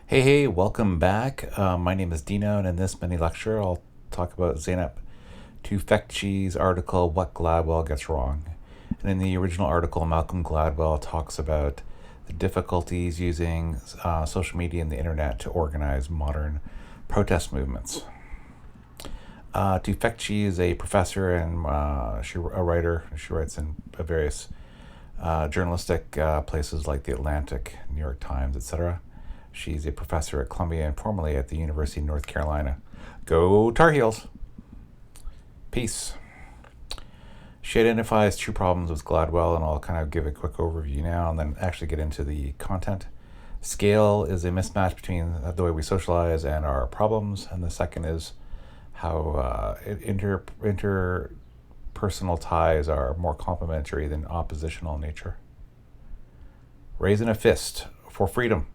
Hey, welcome back. My name is Dino, and in this mini lecture, I'll talk about Zeynep Tufekci's article, What Gladwell Gets Wrong. And in the original article, Malcolm Gladwell talks about the difficulties using social media and the internet to organize modern protest movements. Tufekci is a professor and a writer. She writes in various journalistic places like The Atlantic, New York Times, etc. She's a professor at Columbia and formerly at the University of North Carolina. Go Tar Heels! Peace. She identifies two problems with Gladwell, and I'll kind of give a quick overview now and then actually get into the content. Scale is a mismatch between the way we socialize and our problems, and the second is how interpersonal ties are more complementary than oppositional in nature. Raising a fist for freedom.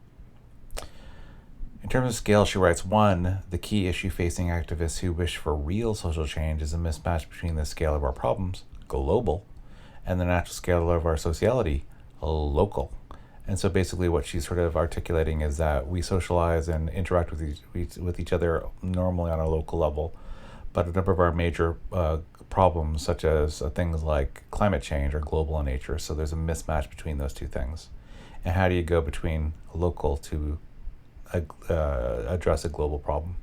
In terms of scale, she writes, 1, the key issue facing activists who wish for real social change is a mismatch between the scale of our problems, global, and the natural scale of our sociality, local. And so basically what she's sort of articulating is that we socialize and interact with each other normally on a local level, but a number of our major problems, such as things like climate change, are global in nature. So there's a mismatch between those two things. And how do you go between local to address a global problem?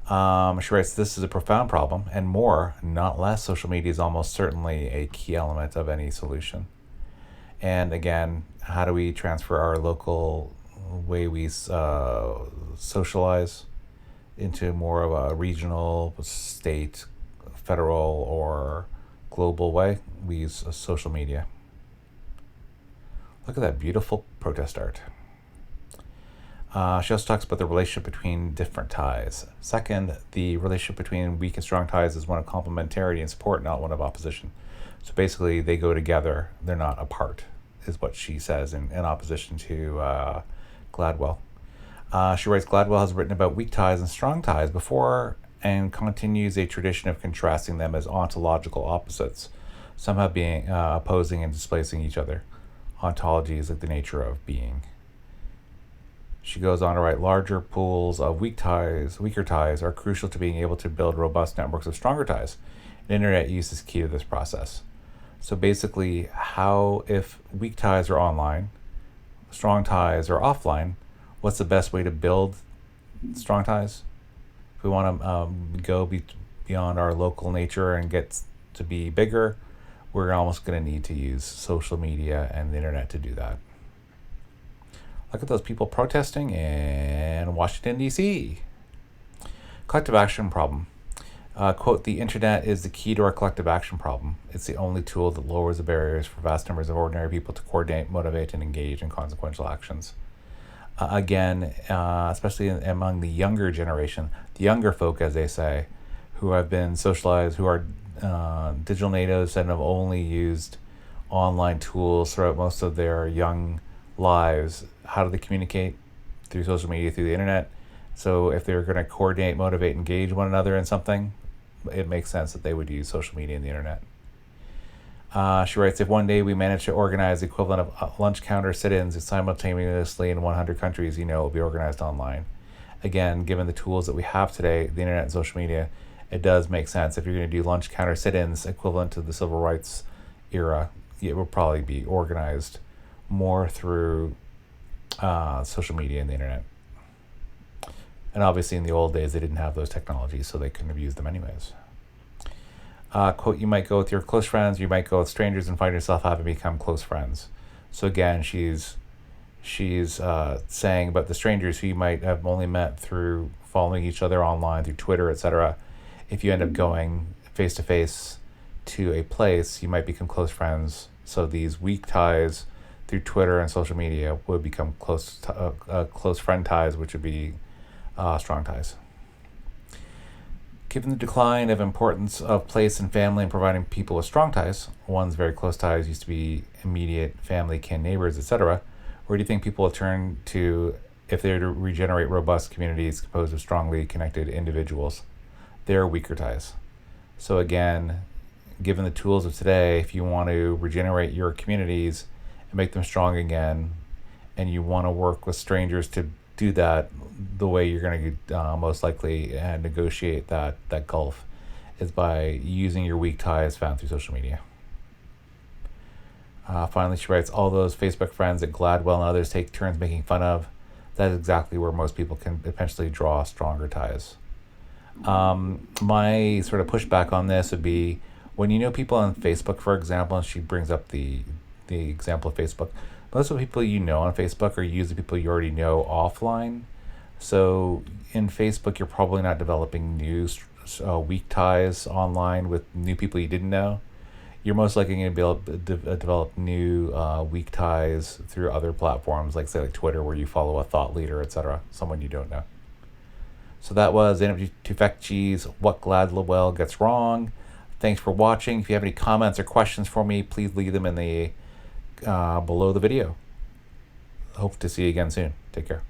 She writes, this is a profound problem, and more, not less, social media is almost certainly a key element of any solution. And again, how do we transfer our local way we socialize into more of a regional, state, federal, or global way? We use social media. Look at that beautiful protest art. She also talks about the relationship between different ties. Second, the relationship between weak and strong ties is one of complementarity and support, not one of opposition. So basically, they go together. They're not apart, is what she says in opposition to Gladwell. She writes, Gladwell has written about weak ties and strong ties before and continues a tradition of contrasting them as ontological opposites, somehow being opposing and displacing each other. Ontology is like the nature of being. She goes on to write, larger pools of weaker ties are crucial to being able to build robust networks of stronger ties. And internet use is key to this process. So basically, if weak ties are online, strong ties are offline, what's the best way to build strong ties? If we want to go beyond our local nature and get to be bigger, we're almost going to need to use social media and the internet to do that. Look at those people protesting in Washington, D.C. Collective action problem. Quote, the internet is the key to our collective action problem. It's the only tool that lowers the barriers for vast numbers of ordinary people to coordinate, motivate, and engage in consequential actions. Especially among the younger generation, the younger folk, as they say, who have been socialized, who are digital natives and have only used online tools throughout most of their young lives. How do they communicate? Through social media, through the internet. So if they're going to coordinate, motivate, engage one another in something, it makes sense that they would use social media and the internet. She writes, if one day we manage to organize the equivalent of lunch counter sit-ins simultaneously in 100 countries, it will be organized online. Again, given the tools that we have today, the internet and social media, it does make sense. If you're going to do lunch counter sit-ins equivalent to the civil rights era, it will probably be organized more through social media and the internet. And obviously in the old days, they didn't have those technologies, so they couldn't have used them anyways. Quote, you might go with your close friends, you might go with strangers and find yourself having become close friends. So again, she's saying about the strangers who you might have only met through following each other online, through Twitter, etc. If you end up going face-to-face to a place, you might become close friends. So these weak ties through Twitter and social media would become close friend ties, which would be strong ties. Given the decline of importance of place and family in providing people with strong ties, one's very close ties used to be immediate family, kin, neighbors, etc., where do you think people will turn to if they're to regenerate robust communities composed of strongly connected individuals? They're weaker ties. So again, given the tools of today, if you want to regenerate your communities and make them strong again and you want to work with strangers to do that, the way you're going to most likely negotiate that gulf is by using your weak ties found through social media. Finally, she writes, all those Facebook friends that Gladwell and others take turns making fun of, that is exactly where most people can eventually draw stronger ties. My sort of pushback on this would be, when you know people on Facebook, for example, and she brings up the example of Facebook, most of the people you know on Facebook are usually people you already know offline. So in Facebook, you're probably not developing new weak ties online with new people you didn't know. You're most likely going to be able to develop new weak ties through other platforms, like say like Twitter, where you follow a thought leader, etc., someone you don't know. So that was Zeynep Tufekci's What Gladwell Gets Wrong. Thanks for watching. If you have any comments or questions for me, please leave them in the below the video. Hope to see you again soon. Take care.